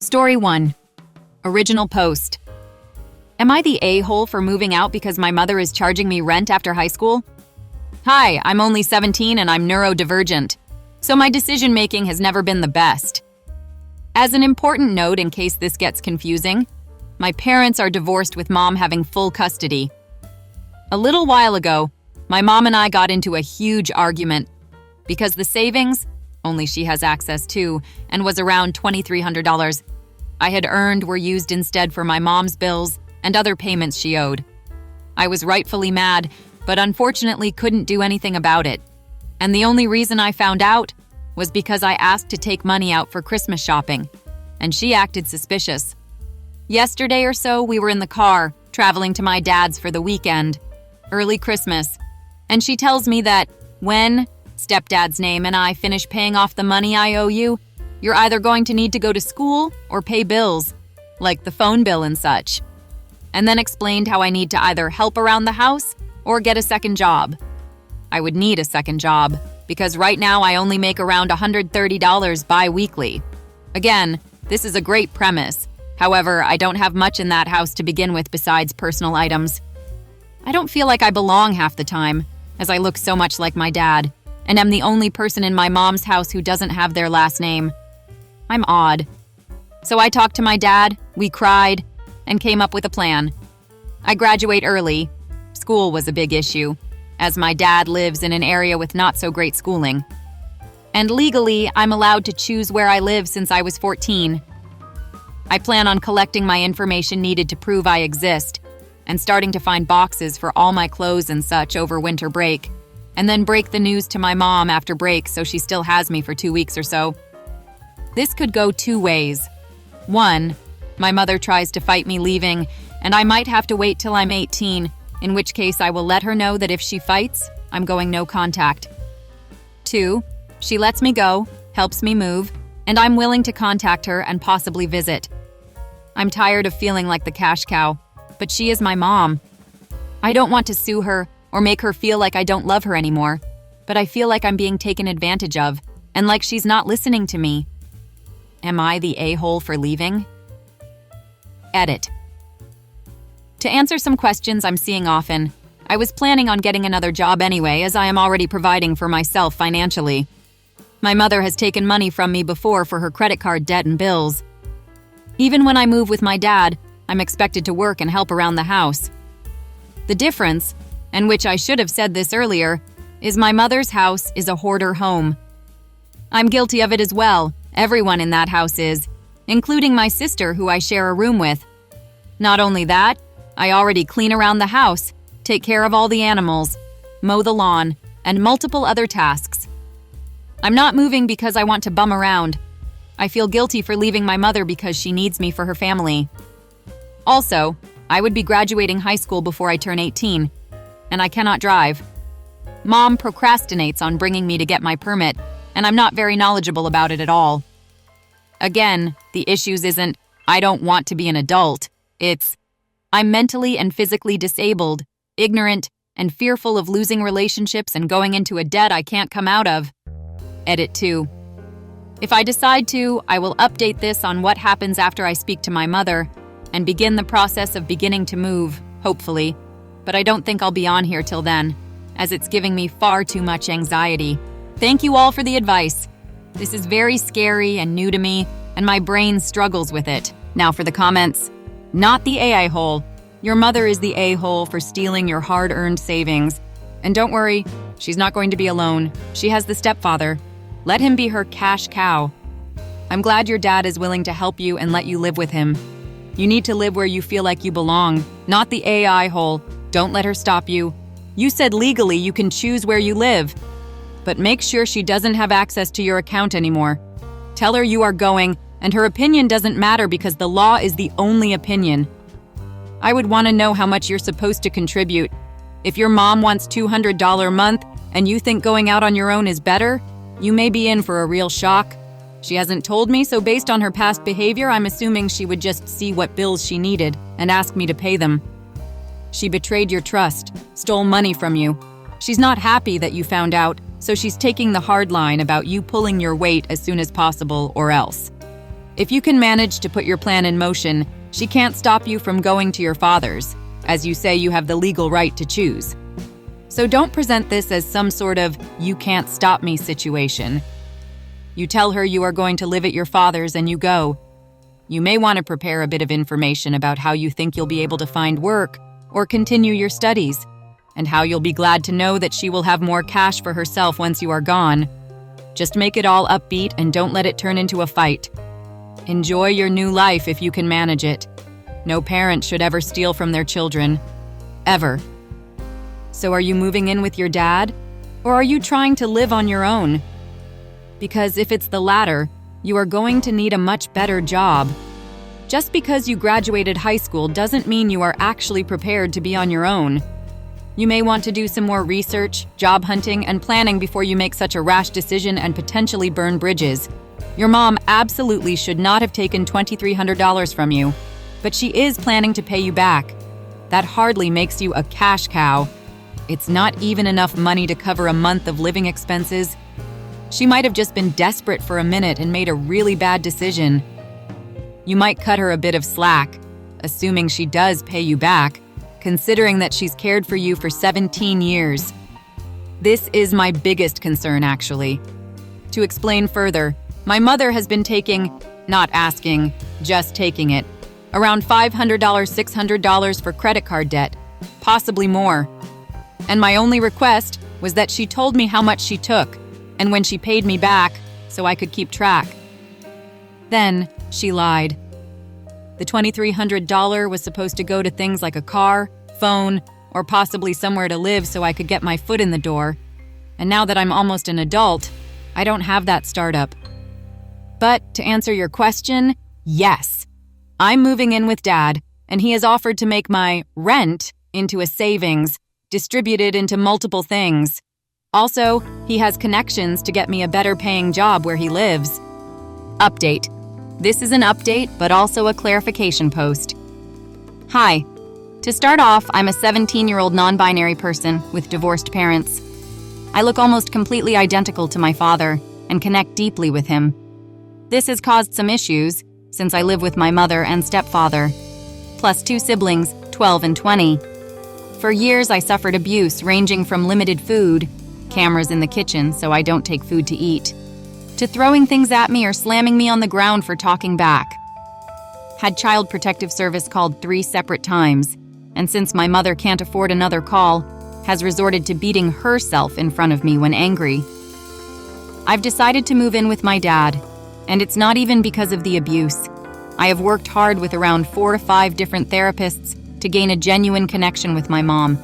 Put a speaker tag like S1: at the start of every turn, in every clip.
S1: Story 1. Original post. Am I the a-hole for moving out because my mother is charging me rent after high school? Hi, I'm only 17 and I'm neurodivergent, so my decision-making has never been the best. As an important note in case this gets confusing, my parents are divorced with mom having full custody. A little while ago, my mom and I got into a huge argument because the savings, only she has access to, and was around $2,300, I had earned were used instead for my mom's bills and other payments she owed. I was rightfully mad, but unfortunately couldn't do anything about it. And the only reason I found out was because I asked to take money out for Christmas shopping, and she acted suspicious. Yesterday or so, we were in the car, traveling to my dad's for the weekend, early Christmas, and she tells me that when stepdad's name and I finish paying off the money I owe you, you're either going to need to go to school or pay bills, like the phone bill and such. And then explained how I need to either help around the house or get a second job. I would need a second job because right now I only make around $130 bi-weekly. Again, this is a great premise. However, I don't have much in that house to begin with besides personal items. I don't feel like I belong half the time, as I look so much like my dad, and am the only person in my mom's house who doesn't have their last name. I'm odd. So I talked to my dad, we cried, and came up with a plan. I graduate early. School was a big issue, as my dad lives in an area with not so great schooling. And legally, I'm allowed to choose where I live since I was 14. I plan on collecting my information needed to prove I exist, and starting to find boxes for all my clothes and such over winter break, and then break the news to my mom after break so she still has me for 2 weeks or so. This could go two ways. One, my mother tries to fight me leaving, and I might have to wait till I'm 18, in which case I will let her know that if she fights, I'm going no contact. Two, she lets me go, helps me move, and I'm willing to contact her and possibly visit. I'm tired of feeling like the cash cow, but she is my mom. I don't want to sue her or make her feel like I don't love her anymore, but I feel like I'm being taken advantage of, and like she's not listening to me. Am I the a-hole for leaving? Edit. To answer some questions I'm seeing often, I was planning on getting another job anyway, as I am already providing for myself financially. My mother has taken money from me before for her credit card debt and bills. Even when I move with my dad, I'm expected to work and help around the house. The difference, and which I should have said this earlier, is my mother's house is a hoarder home. I'm guilty of it as well. Everyone in that house is, including my sister who I share a room with. Not only that, I already clean around the house, take care of all the animals, mow the lawn, and multiple other tasks. I'm not moving because I want to bum around. I feel guilty for leaving my mother because she needs me for her family. Also, I would be graduating high school before I turn 18, and I cannot drive. Mom procrastinates on bringing me to get my permit, and I'm not very knowledgeable about it at all. Again, the issues isn't, I don't want to be an adult. It's, I'm mentally and physically disabled, ignorant, and fearful of losing relationships and going into a debt I can't come out of. Edit 2. If I decide to, I will update this on what happens after I speak to my mother and begin the process of beginning to move, hopefully, but I don't think I'll be on here till then, as it's giving me far too much anxiety. Thank you all for the advice. This is very scary and new to me, and my brain struggles with it. Now for the comments. Not the a-hole. Your mother is the a-hole for stealing your hard-earned savings. And don't worry, she's not going to be alone. She has the stepfather. Let him be her cash cow. I'm glad your dad is willing to help you and let you live with him. You need to live where you feel like you belong, not the a-hole. Don't let her stop you. You said legally you can choose where you live. But make sure she doesn't have access to your account anymore. Tell her you are going, and her opinion doesn't matter because the law is the only opinion. I would want to know how much you're supposed to contribute. If your mom wants $200 a month and you think going out on your own is better, you may be in for a real shock. She hasn't told me, so based on her past behavior, I'm assuming she would just see what bills she needed and ask me to pay them. She betrayed your trust, stole money from you. She's not happy that you found out, so she's taking the hard line about you pulling your weight as soon as possible or else. If you can manage to put your plan in motion, she can't stop you from going to your father's, as you say you have the legal right to choose. So don't present this as some sort of "you can't stop me" situation. You tell her you are going to live at your father's and you go. You may want to prepare a bit of information about how you think you'll be able to find work or continue your studies, and how you'll be glad to know that she will have more cash for herself once you are gone. Just make it all upbeat and don't let it turn into a fight. Enjoy your new life if you can manage it. No parent should ever steal from their children. Ever. So are you moving in with your dad? Or are you trying to live on your own? Because if it's the latter, you are going to need a much better job. Just because you graduated high school doesn't mean you are actually prepared to be on your own. You may want to do some more research, job hunting, and planning before you make such a rash decision and potentially burn bridges. Your mom absolutely should not have taken $2,300 from you, but she is planning to pay you back. That hardly makes you a cash cow. It's not even enough money to cover a month of living expenses. She might have just been desperate for a minute and made a really bad decision. You might cut her a bit of slack, assuming she does pay you back, considering that she's cared for you for 17 years. This is my biggest concern, actually. To explain further, my mother has been taking, not asking, just taking it, around $500, $600 for credit card debt, possibly more. And my only request was that she told me how much she took, and when she paid me back, so I could keep track. Then she lied. The $2,300 was supposed to go to things like a car, phone, or possibly somewhere to live so I could get my foot in the door. And now that I'm almost an adult, I don't have that startup. But to answer your question, yes. I'm moving in with Dad, and he has offered to make my rent into a savings, distributed into multiple things. Also, he has connections to get me a better paying job where he lives. Update. This is an update, but also a clarification post. Hi. To start off, I'm a 17-year-old non-binary person with divorced parents. I look almost completely identical to my father and connect deeply with him. This has caused some issues, since I live with my mother and stepfather, plus 2 siblings, 12 and 20. For years, I suffered abuse ranging from limited food, cameras in the kitchen so I don't take food to eat, to throwing things at me or slamming me on the ground for talking back. Had Child Protective Service called 3 separate times, and since my mother can't afford another call, has resorted to beating herself in front of me when angry. I've decided to move in with my dad, and it's not even because of the abuse. I have worked hard with around 4 to 5 different therapists to gain a genuine connection with my mom,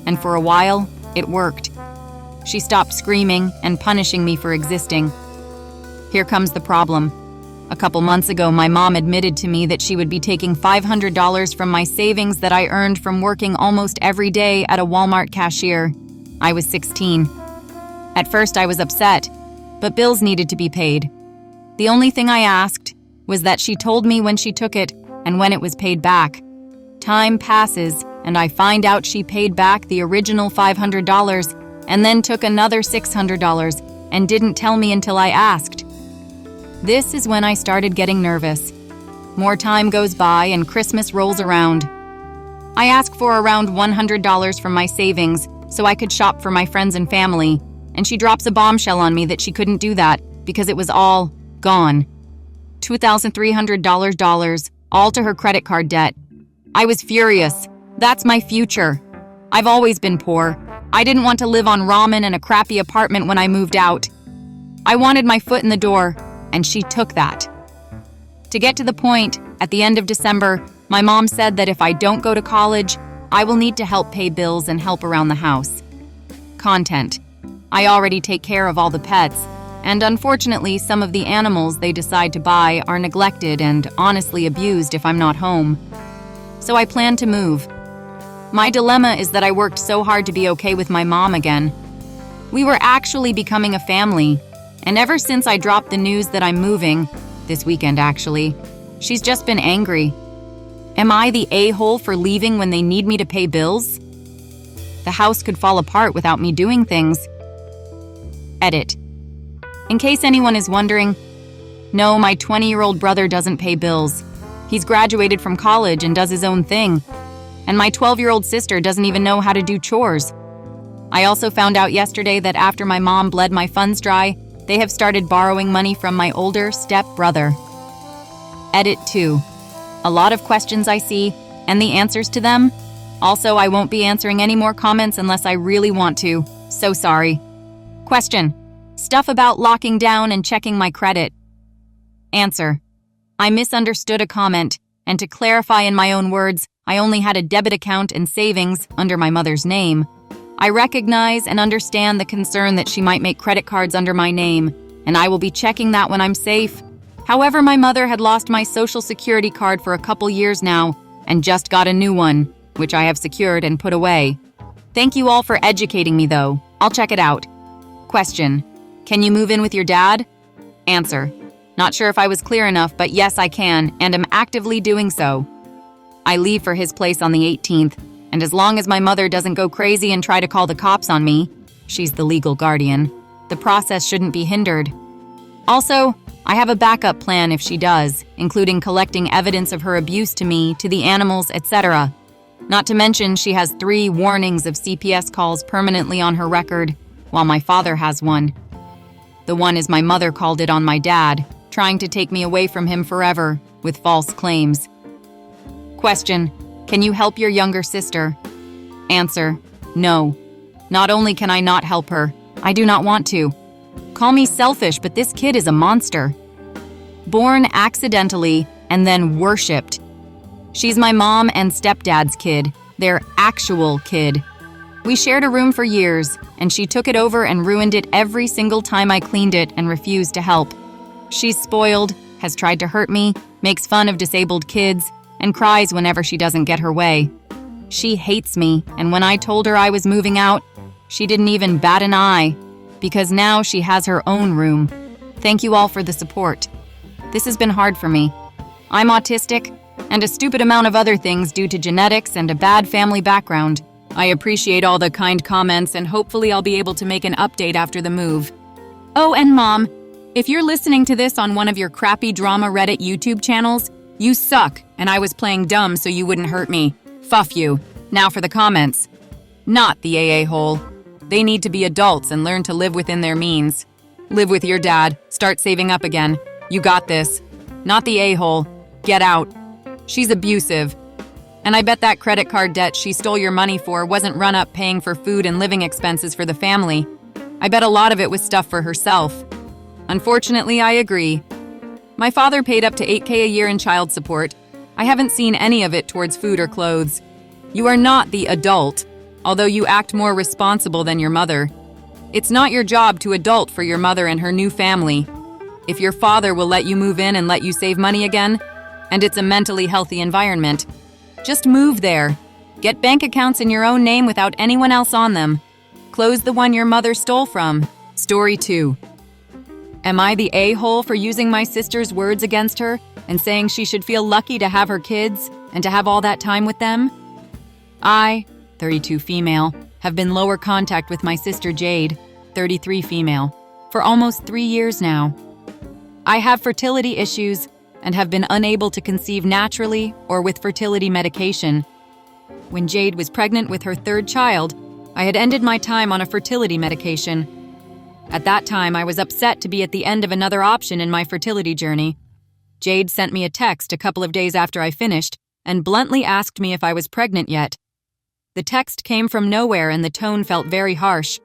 S1: and for a while, it worked. She stopped screaming and punishing me for existing. Here comes the problem. A couple months ago, my mom admitted to me that she would be taking $500 from my savings that I earned from working almost every day at a Walmart cashier. I was 16. At first, I was upset, but bills needed to be paid. The only thing I asked was that she told me when she took it and when it was paid back. Time passes, and I find out she paid back the original $500 and then took another $600 and didn't tell me until I asked. This is when I started getting nervous. More time goes by and Christmas rolls around. I ask for around $100 from my savings so I could shop for my friends and family, and she drops a bombshell on me that she couldn't do that because it was all gone. $2,300, all to her credit card debt. I was furious. That's my future. I've always been poor. I didn't want to live on ramen in a crappy apartment when I moved out. I wanted my foot in the door, and she took that. To get to the point, at the end of December, my mom said that if I don't go to college, I will need to help pay bills and help around the house. Content. I already take care of all the pets, and unfortunately, some of the animals they decide to buy are neglected and honestly abused if I'm not home. So I plan to move. My dilemma is that I worked so hard to be okay with my mom again. We were actually becoming a family, and ever since I dropped the news that I'm moving, this weekend actually, she's just been angry. Am I the a-hole for leaving when they need me to pay bills? The house could fall apart without me doing things. Edit. In case anyone is wondering, No, my 20-year-old brother doesn't pay bills. He's graduated from college and does his own thing. And my 12-year-old sister doesn't even know how to do chores. I also found out yesterday that after my mom bled my funds dry, they have started borrowing money from my older step-brother. Edit 2. A lot of questions I see, and the answers to them. Also, I won't be answering any more comments unless I really want to. So sorry. Question. Stuff about locking down and checking my credit. Answer. I misunderstood a comment, and to clarify in my own words, I only had a debit account and savings under my mother's name. I recognize and understand the concern that she might make credit cards under my name, and I will be checking that when I'm safe. However, my mother had lost my social security card for a couple years now, and just got a new one, which I have secured and put away. Thank you all for educating me though. I'll check it out. Question. Can you move in with your dad? Answer. Not sure if I was clear enough, but yes, I can, and am actively doing so. I leave for his place on the 18th, and as long as my mother doesn't go crazy and try to call the cops on me, she's the legal guardian, the process shouldn't be hindered. Also, I have a backup plan if she does, including collecting evidence of her abuse to me, to the animals, etc. Not to mention she has 3 warnings of CPS calls permanently on her record, while my father has one. The one is my mother called it on my dad, trying to take me away from him forever, with false claims. Question. Can you help your younger sister? Answer. No. Not only can I not help her, I do not want to. Call me selfish, but this kid is a monster. Born accidentally and then worshipped. She's my mom and stepdad's kid, their actual kid. We shared a room for years, and she took it over and ruined it every single time I cleaned it and refused to help. She's spoiled, has tried to hurt me, makes fun of disabled kids, and cries whenever she doesn't get her way. She hates me, and when I told her I was moving out, she didn't even bat an eye, because now she has her own room. Thank you all for the support. This has been hard for me. I'm autistic, and a stupid amount of other things due to genetics and a bad family background. I appreciate all the kind comments, and hopefully I'll be able to make an update after the move. Oh, and Mom, if you're listening to this on one of your crappy drama Reddit YouTube channels, you suck, and I was playing dumb so you wouldn't hurt me. Fuff you. Now for the comments. Not the AA hole. They need to be adults and learn to live within their means. Live with your dad. Start saving up again. You got this. Not the a-hole. Get out. She's abusive. And I bet that credit card debt she stole your money for wasn't run up paying for food and living expenses for the family. I bet a lot of it was stuff for herself. Unfortunately, I agree. My father paid up to $8,000 a year in child support. I haven't seen any of it towards food or clothes. You are not the adult, although you act more responsible than your mother. It's not your job to adult for your mother and her new family. If your father will let you move in and let you save money again, and it's a mentally healthy environment, just move there. Get bank accounts in your own name without anyone else on them. Close the one your mother stole from. Story 2. Am I the a-hole for using my sister's words against her and saying she should feel lucky to have her kids and to have all that time with them? I, 32 female, have been lower contact with my sister Jade, 33 female, for almost 3 years now. I have fertility issues and have been unable to conceive naturally or with fertility medication. When Jade was pregnant with her 3rd child, I had ended my time on a fertility medication. At that time, I was upset to be at the end of another option in my fertility journey. Jade sent me a text a couple of days after I finished and bluntly asked me if I was pregnant yet. The text came from nowhere and the tone felt very harsh.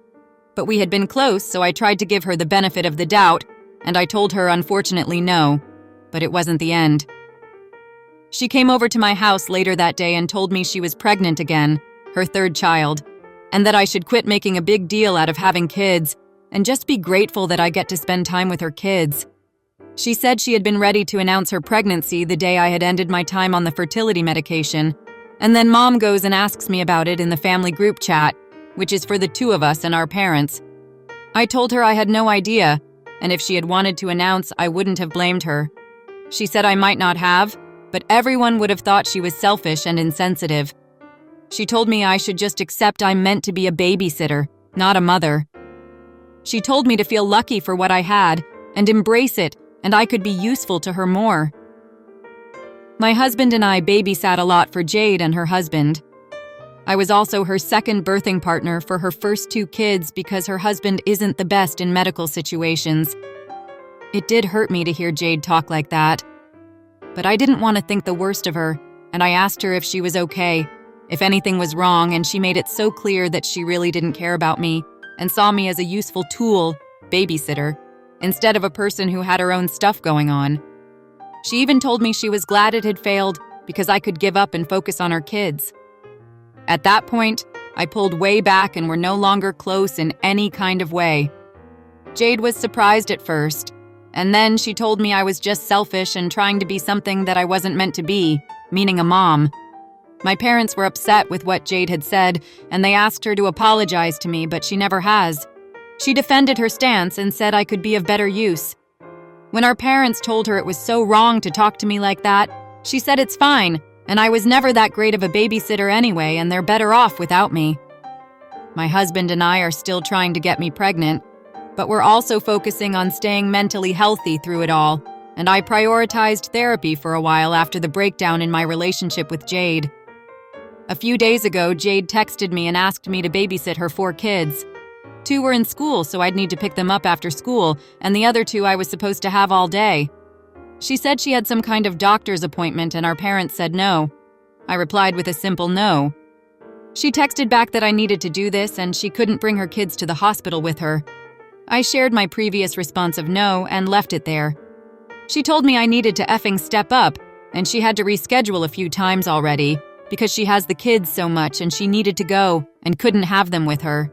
S1: But we had been close, so I tried to give her the benefit of the doubt, and I told her unfortunately no, but it wasn't the end. She came over to my house later that day and told me she was pregnant again, her 3rd child, and that I should quit making a big deal out of having kids and just be grateful that I get to spend time with her kids. She said she had been ready to announce her pregnancy the day I had ended my time on the fertility medication, and then Mom goes and asks me about it in the family group chat, which is for the 2 of us and our parents. I told her I had no idea, and if she had wanted to announce, I wouldn't have blamed her. She said I might not have, but everyone would have thought she was selfish and insensitive. She told me I should just accept I'm meant to be a babysitter, not a mother. She told me to feel lucky for what I had and embrace it and I could be useful to her more. My husband and I babysat a lot for Jade and her husband. I was also her second birthing partner for her first 2 kids because her husband isn't the best in medical situations. It did hurt me to hear Jade talk like that. But I didn't want to think the worst of her, and I asked her if she was okay, if anything was wrong, and she made it so clear that she really didn't care about me and saw me as a useful tool, babysitter, instead of a person who had her own stuff going on. She even told me she was glad it had failed because I could give up and focus on our kids. At that point, I pulled way back and were no longer close in any kind of way. Jade was surprised at first, and then she told me I was just selfish and trying to be something that I wasn't meant to be, meaning a mom. My parents were upset with what Jade had said, and they asked her to apologize to me, but she never has. She defended her stance and said I could be of better use. When our parents told her it was so wrong to talk to me like that, she said it's fine, and I was never that great of a babysitter anyway, and they're better off without me. My husband and I are still trying to get me pregnant, but we're also focusing on staying mentally healthy through it all, and I prioritized therapy for a while after the breakdown in my relationship with Jade. A few days ago, Jade texted me and asked me to babysit her 4 kids. 2 were in school, so I'd need to pick them up after school, and the other 2 I was supposed to have all day. She said she had some kind of doctor's appointment and our parents said no. I replied with a simple no. She texted back that I needed to do this and she couldn't bring her kids to the hospital with her. I shared my previous response of no and left it there. She told me I needed to effing step up, and she had to reschedule a few times already because she has the kids so much and she needed to go and couldn't have them with her.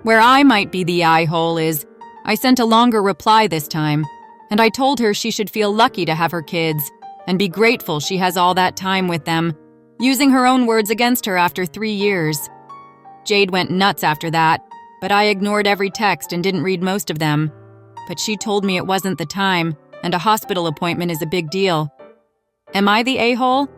S1: Where I might be the eye hole is, I sent a longer reply this time, and I told her she should feel lucky to have her kids and be grateful she has all that time with them, using her own words against her after 3 years. Jade went nuts after that, but I ignored every text and didn't read most of them. But she told me it wasn't the time, and a hospital appointment is a big deal. Am I the a-hole?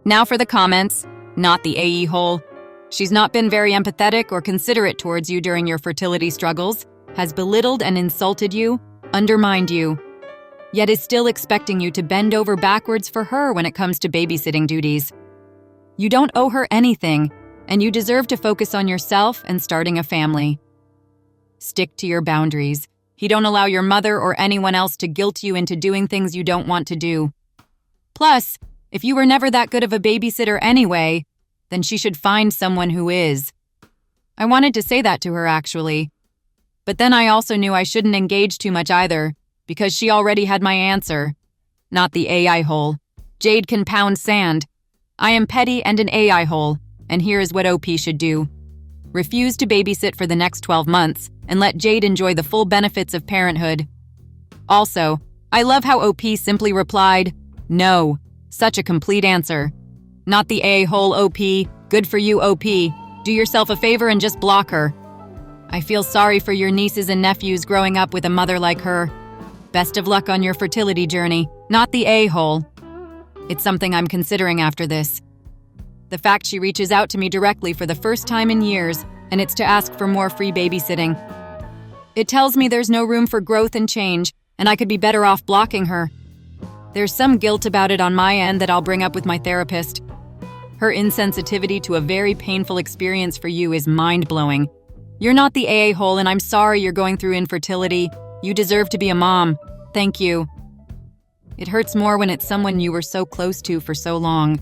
S1: Now for the comments, not the a-hole. She's not been very empathetic or considerate towards you during your fertility struggles, has belittled and insulted you, undermined you, yet is still expecting you to bend over backwards for her when it comes to babysitting duties. You don't owe her anything, and you deserve to focus on yourself and starting a family. Stick to your boundaries. You don't allow your mother or anyone else to guilt you into doing things you don't want to do. Plus, if you were never that good of a babysitter anyway, then she should find someone who is. I wanted to say that to her, actually. But then I also knew I shouldn't engage too much either, because she already had my answer. Not the AI hole. Jade can pound sand. I am petty and an AI hole, and here is what OP should do. Refuse to babysit for the next 12 months, and let Jade enjoy the full benefits of parenthood. Also, I love how OP simply replied, no. Such a complete answer. Not the a-hole OP. Good for you, OP. Do yourself a favor and just block her. I feel sorry for your nieces and nephews growing up with a mother like her. Best of luck on your fertility journey. Not the a-hole. It's something I'm considering after this. The fact she reaches out to me directly for the first time in years, and it's to ask for more free babysitting. It tells me there's no room for growth and change, and I could be better off blocking her. There's some guilt about it on my end that I'll bring up with my therapist. Her insensitivity to a very painful experience for you is mind-blowing. You're not the a-hole, and I'm sorry you're going through infertility. You deserve to be a mom. Thank you. It hurts more when it's someone you were so close to for so long.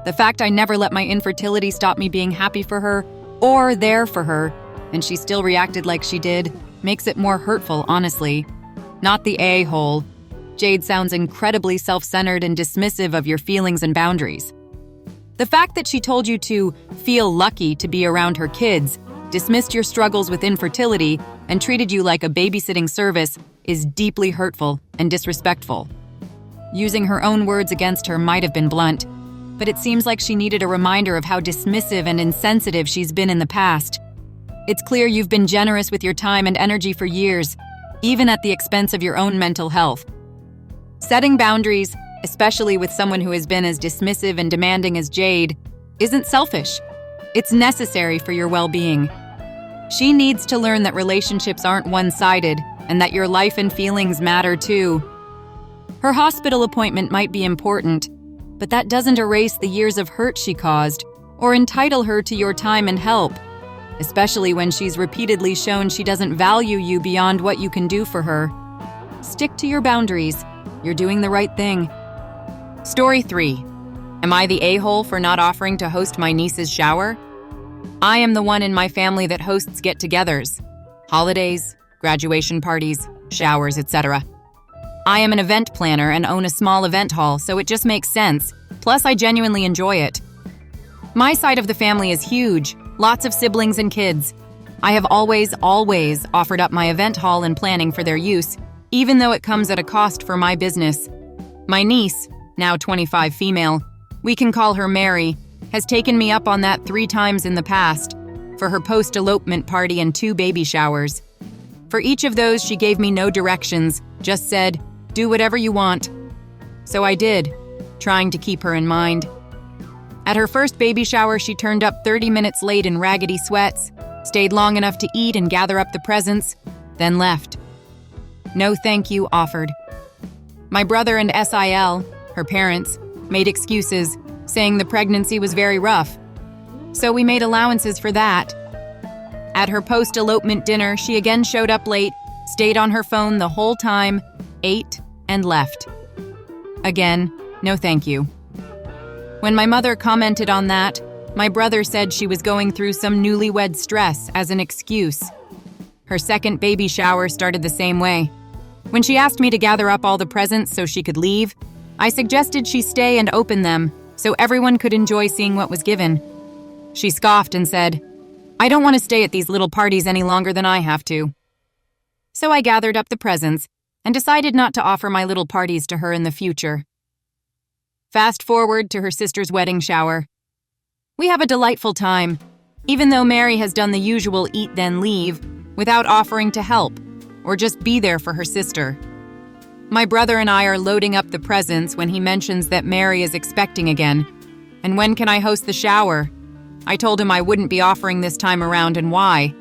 S1: The fact I never let my infertility stop me being happy for her or there for her, and she still reacted like she did, makes it more hurtful, honestly. Not the a-hole. Jade sounds incredibly self-centered and dismissive of your feelings and boundaries. The fact that she told you to feel lucky to be around her kids, dismissed your struggles with infertility, and treated you like a babysitting service is deeply hurtful and disrespectful. Using her own words against her might have been blunt, but it seems like she needed a reminder of how dismissive and insensitive she's been in the past. It's clear you've been generous with your time and energy for years, even at the expense of your own mental health. Setting boundaries, especially with someone who has been as dismissive and demanding as Jade, isn't selfish. It's necessary for your well-being. She needs to learn that relationships aren't one-sided, and that your life and feelings matter too. Her hospital appointment might be important, but that doesn't erase the years of hurt she caused or entitle her to your time and help, especially when she's repeatedly shown she doesn't value you beyond what you can do for her. Stick to your boundaries. You're doing the right thing. Story 3. Am I the a-hole for not offering to host my niece's shower? I am the one in my family that hosts get-togethers, holidays, graduation parties, showers, etc. I am an event planner and own a small event hall, so it just makes sense. Plus, I genuinely enjoy it. My side of the family is huge, lots of siblings and kids. I have always offered up my event hall and planning for their use, even though it comes at a cost for my business. My niece, now 25 female, we can call her Mary, has taken me up on that 3 times in the past for her post-elopement party and 2 baby showers. For each of those, she gave me no directions, just said, "Do whatever you want." So I did, trying to keep her in mind. At her first baby shower, she turned up 30 minutes late in raggedy sweats, stayed long enough to eat and gather up the presents, then left. No thank you offered. My brother and SIL, her parents, made excuses, saying the pregnancy was very rough. So we made allowances for that. At her post-elopement dinner, she again showed up late, stayed on her phone the whole time, ate, and left. Again, no thank you. When my mother commented on that, my brother said she was going through some newlywed stress as an excuse. Her second baby shower started the same way. When she asked me to gather up all the presents so she could leave, I suggested she stay and open them so everyone could enjoy seeing what was given. She scoffed and said, "I don't want to stay at these little parties any longer than I have to." So I gathered up the presents and decided not to offer my little parties to her in the future. Fast forward to her sister's wedding shower. We have a delightful time, even though Mary has done the usual eat then leave without offering to help or just be there for her sister. My brother and I are loading up the presents when he mentions that Mary is expecting again. And when can I host the shower? I told him I wouldn't be offering this time around and why.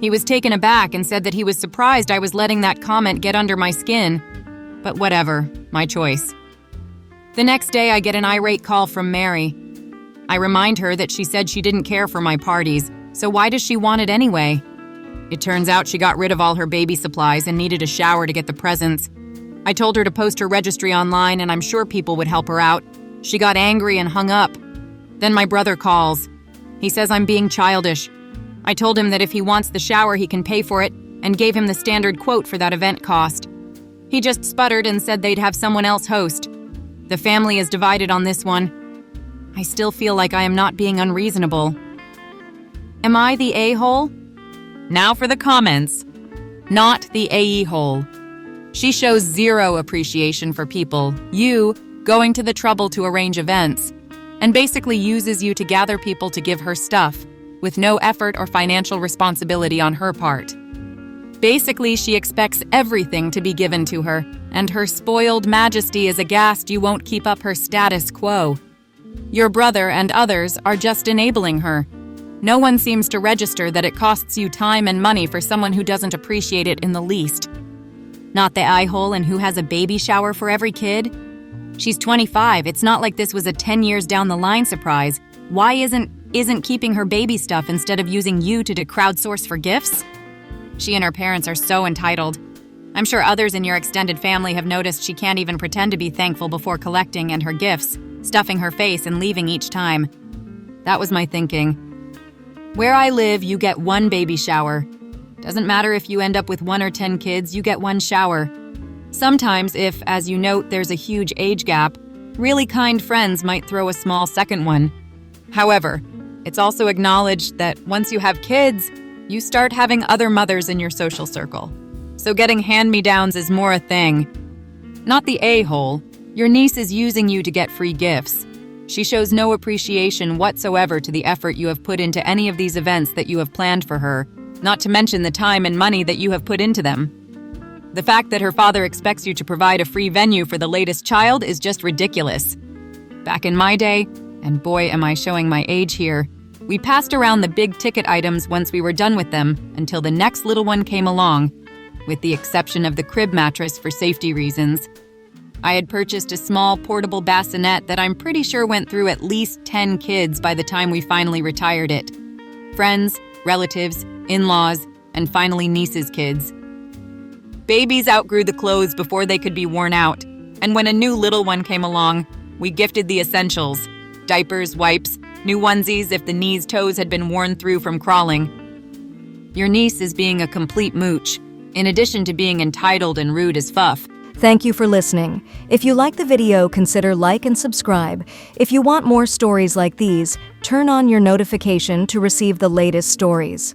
S1: He was taken aback and said that he was surprised I was letting that comment get under my skin. But whatever, my choice. The next day I get an irate call from Mary. I remind her that she said she didn't care for my parties, so why does she want it anyway? It turns out she got rid of all her baby supplies and needed a shower to get the presents. I told her to post her registry online and I'm sure people would help her out. She got angry and hung up. Then my brother calls. He says I'm being childish. I told him that if he wants the shower he can pay for it and gave him the standard quote for that event cost. He just sputtered and said they'd have someone else host. The family is divided on this one. I still feel like I am not being unreasonable. Am I the a-hole? Now for the comments. Not the a-hole. She shows zero appreciation for people, you, going to the trouble to arrange events, and basically uses you to gather people to give her stuff, with no effort or financial responsibility on her part. Basically, she expects everything to be given to her, and her spoiled majesty is aghast you won't keep up her status quo. Your brother and others are just enabling her. No one seems to register that it costs you time and money for someone who doesn't appreciate it in the least. Not the eye-hole and who has a baby shower for every kid? She's 25. It's not like this was a 10 years down the line surprise. Why isn't keeping her baby stuff instead of using you to crowdsource for gifts? She and her parents are so entitled. I'm sure others in your extended family have noticed she can't even pretend to be thankful before collecting and her gifts, stuffing her face and leaving each time. That was my thinking. Where I live, you get one baby shower. Doesn't matter if you end up with 1 or 10 kids, you get one shower. Sometimes if, as you note, there's a huge age gap, really kind friends might throw a small second one. However, it's also acknowledged that once you have kids, you start having other mothers in your social circle. So getting hand-me-downs is more a thing. Not the a-hole. Your niece is using you to get free gifts. She shows no appreciation whatsoever to the effort you have put into any of these events that you have planned for her, not to mention the time and money that you have put into them. The fact that her father expects you to provide a free venue for the latest child is just ridiculous. Back in my day, and boy am I showing my age here, we passed around the big ticket items once we were done with them until the next little one came along. with the exception of the crib mattress for safety reasons. I had purchased a small portable bassinet that I'm pretty sure went through at least 10 kids by the time we finally retired it. Friends, relatives, in-laws, and finally nieces' kids. Babies outgrew the clothes before they could be worn out, and when a new little one came along, we gifted the essentials: diapers, wipes, new onesies if the knees-toes had been worn through from crawling. Your niece is being a complete mooch, in addition to being entitled and rude as fuff.
S2: Thank you for listening. If you like the video, consider like and subscribe. If you want more stories like these, turn on your notification to receive the latest stories.